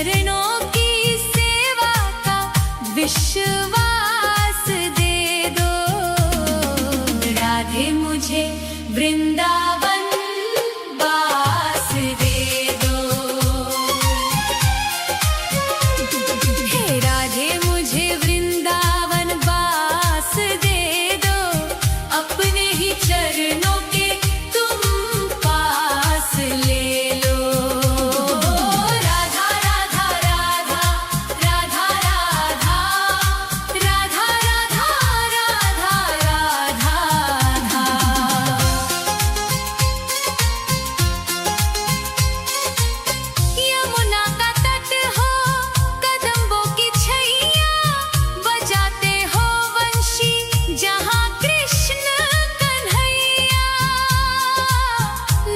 चरणों की सेवा का विश्वास दे दो। राधे मुझे वृंदावन वास दे दो। हे राधे मुझे वृंदावन वास दे दो। अपने ही चरणों के तुम पास ले लो। राधा राधा राधा राधा राधा राधा राधा राधा राधा राधा। यमुना का तट हो कदम्बों की छैया, बजाते हो वंशी जहाँ कृष्ण कन्हैया।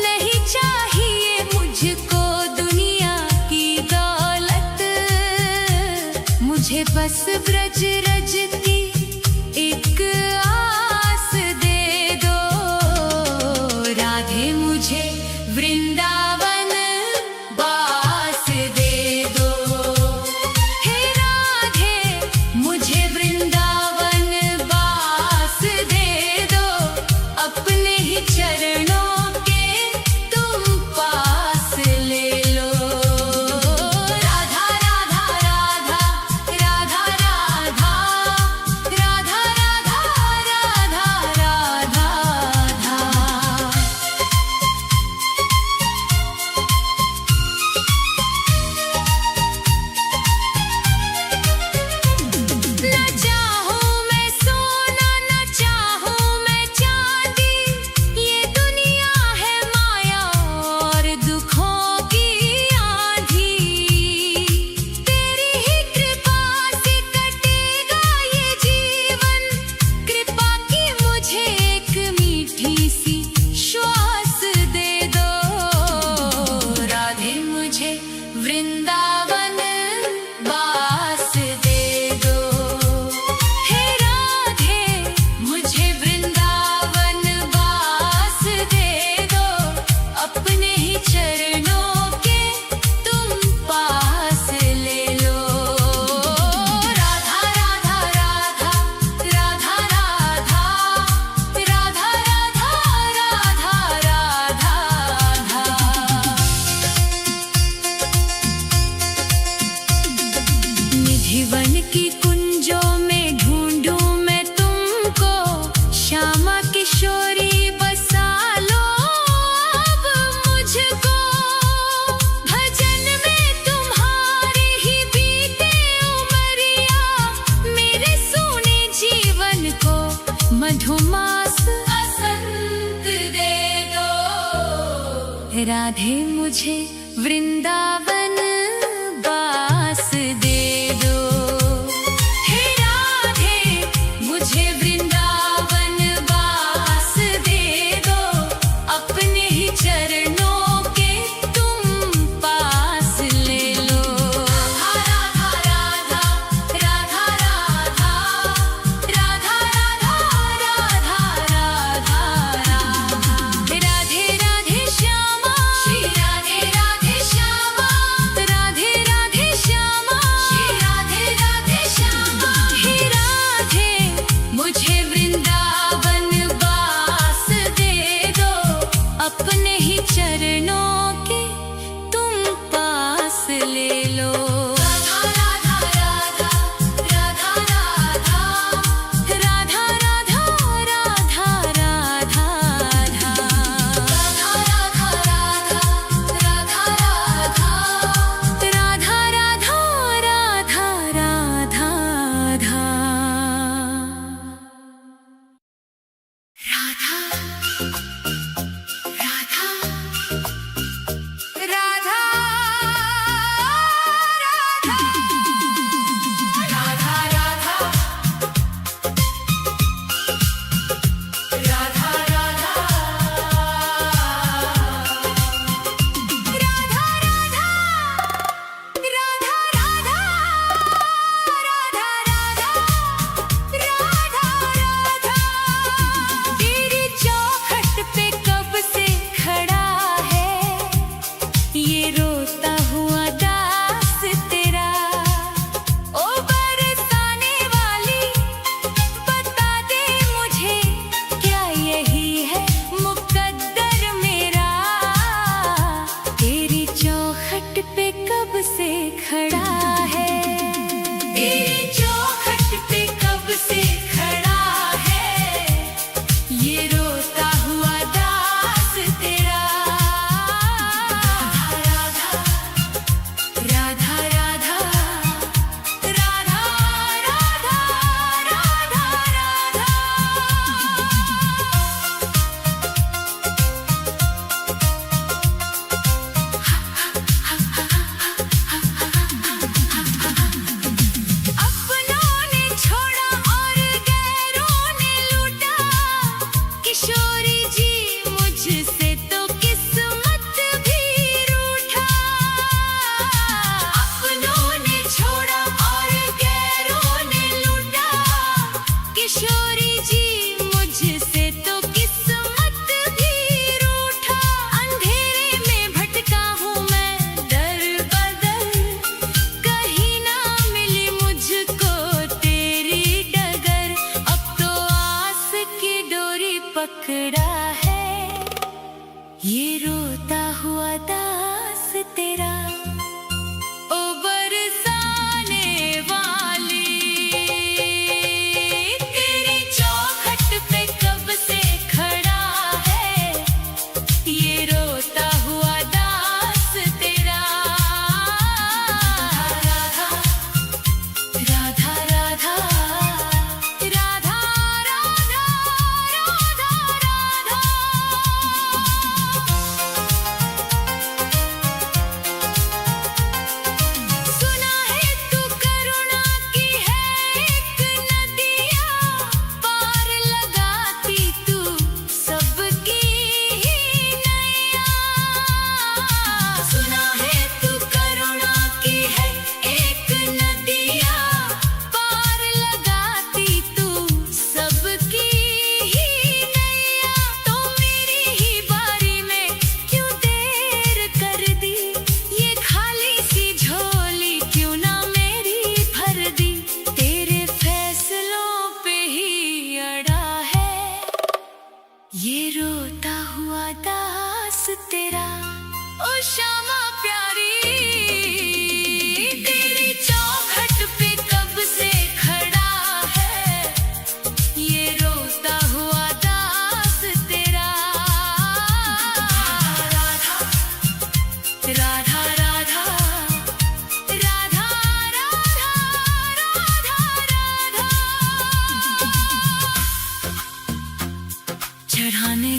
नहीं चाहिए मुझको दुनिया की दौलत, मुझे बस ब्रज रज की एक आस दे दो। राधे मुझे वृंदावन वास दे दो। हे राधे मुझे वृंदावन वास दे दो। अपने ही चरणों के तुम पास ले लो। राधा राधा राधा राधा राधा राधा राधा राधा राधा राधा। न चाहूं मैं सोना न चाहूं मैं चांदी, ये दुनिया है माया और दुखों की आंधी। तेरी ही कृपा से कटेगा ये जीवन, कृपा की मुझे एक मीठी सी श्वास दे दो। राधे मुझे वृंदावन वास दे दो। हे राधे मुझे वृंदावन वास दे दो। अपने ही चरणों के तुम पास ले लो। राधा राधा राधा राधा राधा राधा राधा राधा राधा राधा। निधिवन की कुंजों में ढूंढूं मैं तुमको, श्यामा किशोरी बसा लो अब मुझको। भजन में तुम्हारे ही बीते उमरिया, मेरे सोने जीवन को मधुमास बसंत दे दो। राधे मुझे वृंदावन वास दे दो। हे राधे मुझे वृंदावन वास दे दो। अपने ही चरणों के तुम पास ले लो। राधा राधा राधा राधा राधा राधा राधा राधा राधा। राधे राधे श्यामा श्री राधे राधे श्यामा। राधे राधे श्यामा श्री राधे राधे श्यामा। हे राधे मुझे वृंदावन वास दे दो। अपने ही चरणों के तुम पास ले लो। राधा राधा राधा राधा राधा राधा राधा राधा राधा राधा। राधा राधा राधा राधा राधा राधा राधा राधा राधा। राधा राधा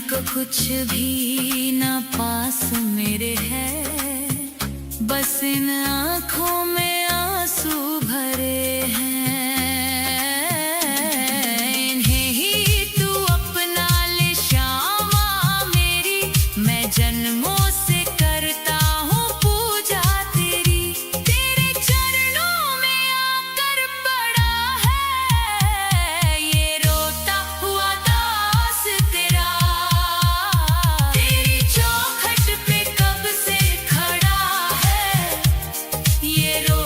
को कुछ भी ना पास मेरे है, बस इन आँखों में आंसू भरे हैं। इन्हें ही तू अपना ले श्यामा मेरी, मैं जन्मों से करता हूँ पूजा तेरी। तेरे चरणों में आकर पड़ा है ये रोता हुआ दास तेरा। तेरी चौखट पे कब से खड़ा है ये रो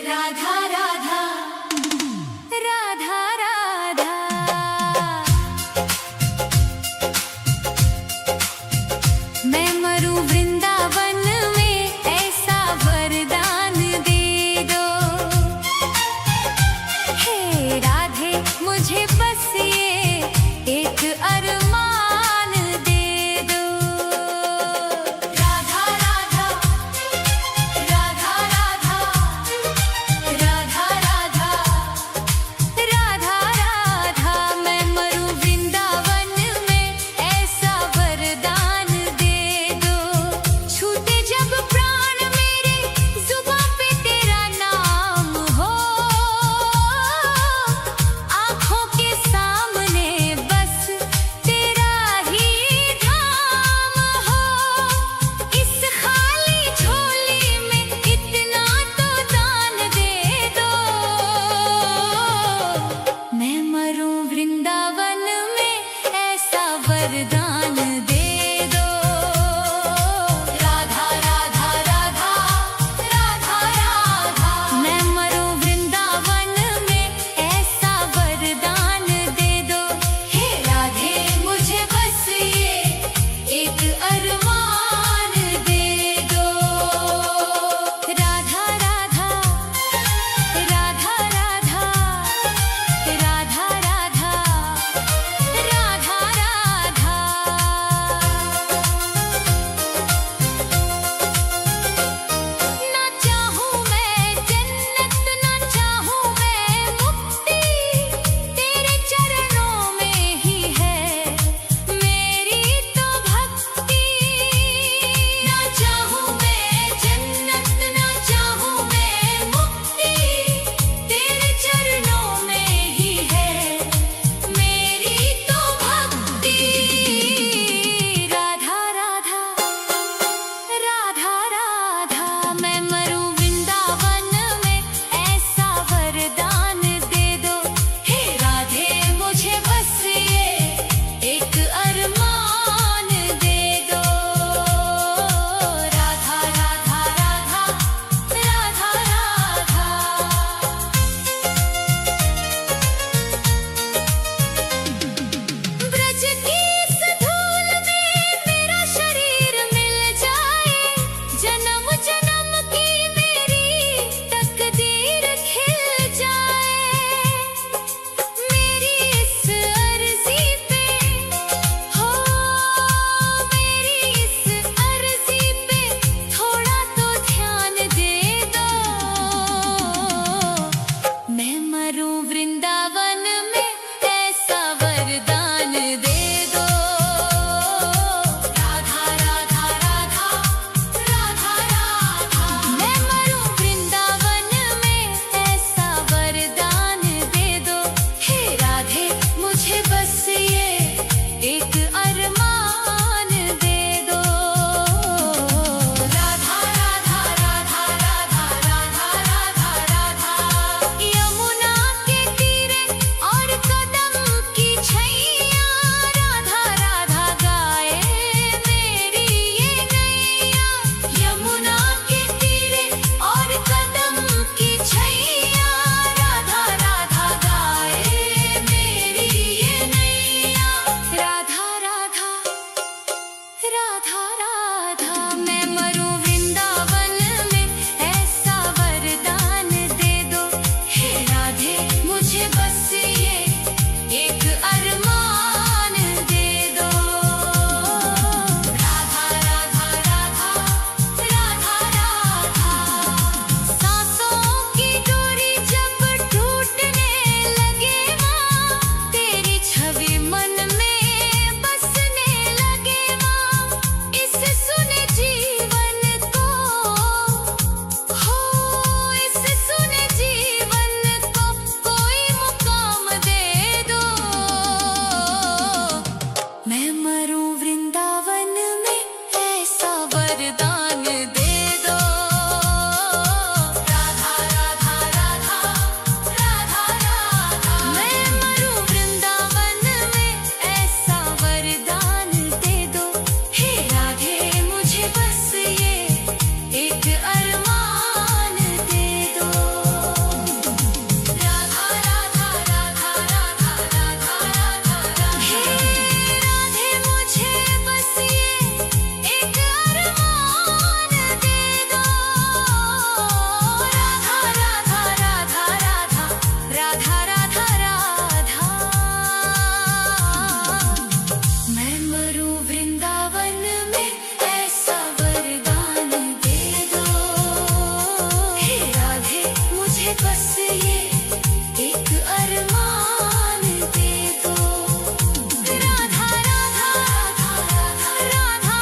राधा राधा राधा राधा। मैं मरूं वृंदावन में ऐसा वरदान दे दो। हे राधे मुझे बस ये एक अरमान दे दो। राधा राधा राधा राधा राधा मुझे बस ये एक अरमान दे दो। राधा राधा राधा राधा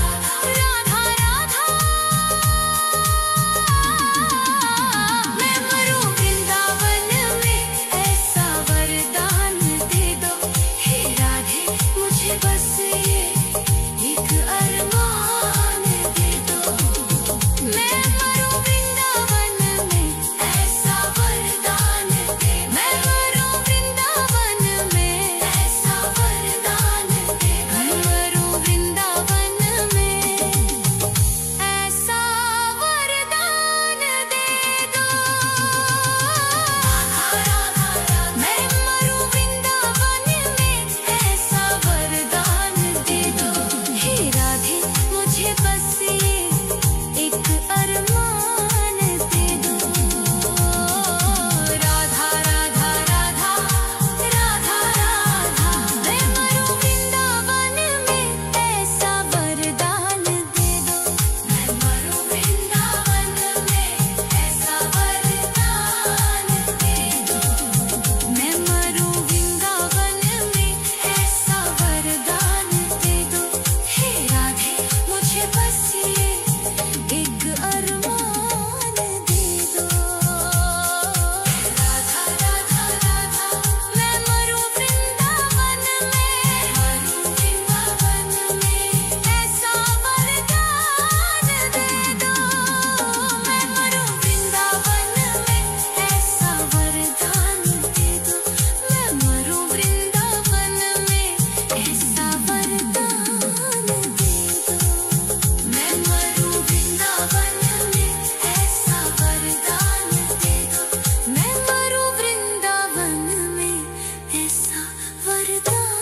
राधा राधा मैं मरूं वृंदावन में ऐसा वरदान दे दो। हे राधे मुझे बस ये एक अरमान दे दो। मैं मरूं वृंदावन में ऐसा वरदान दे। मैं मरूं वृंदावन में ऐसा वरदान दे। मैं मरूं वृंदावन में ऐसा वरदान दे दो। मैं मरूं वृंदावन में ऐसा वरदान दे दो। हे राधे मुझे बस ये एक अरमान दे दो। राधा राधा राधा राधा राधा मैं मरूं वृंदावन में ऐसा वरदान दे दो। मैं मरूं वृंदावन में ऐसा वरदान दे दो। मैं मरूं वृंदावन में ऐसा वरदान दे दो। हे राधे मुझे बस ये एक अरमान दे दो। राधा राधा राधा मैं मरूं वृंदावन में ऐसा वरदान दे दो। मैं मरूं वृंदावन में ऐसा वरदान दे दो। मैं मरूं वृंदावन में ऐसा वरदान दे दो। मैं मरूं वृंदावन में ऐसा वरदान दे दो। मैं मरूं वृंदावन में ऐसा वरदान